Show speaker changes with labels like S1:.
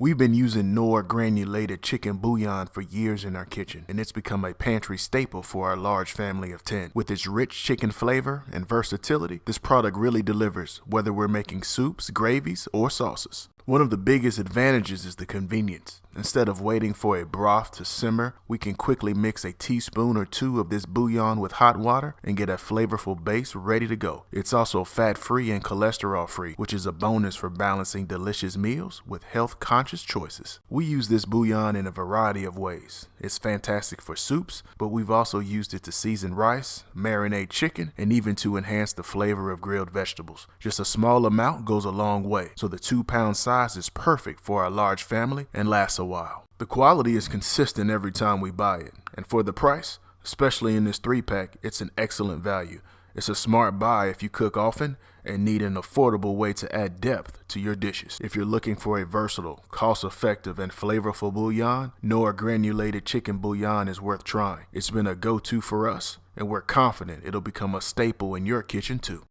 S1: We've been using Knorr Granulated Chicken Bouillon for years in our kitchen, and it's become a pantry staple for our large family of 10. With its rich chicken flavor and versatility, this product really delivers, whether we're making soups, gravies, or sauces. One of the biggest advantages is the convenience. Instead of waiting for a broth to simmer, we can quickly mix a teaspoon or two of this bouillon with hot water and get a flavorful base ready to go. It's also fat-free and cholesterol-free, which is a bonus for balancing delicious meals with health-conscious choices. We use this bouillon in a variety of ways. It's fantastic for soups, but we've also used it to season rice, marinate chicken, and even to enhance the flavor of grilled vegetables. Just a small amount goes a long way, so the 2-pound size is perfect for our large family and lasts a while. The quality is consistent every time we buy it, and for the price, especially in this 3-pack, it's an excellent value. It's a smart buy if you cook often and need an affordable way to add depth to your dishes. If you're looking for a versatile, cost-effective, and flavorful bouillon, Knorr Granulated Chicken Bouillon is worth trying. It's been a go-to for us, and we're confident it'll become a staple in your kitchen too.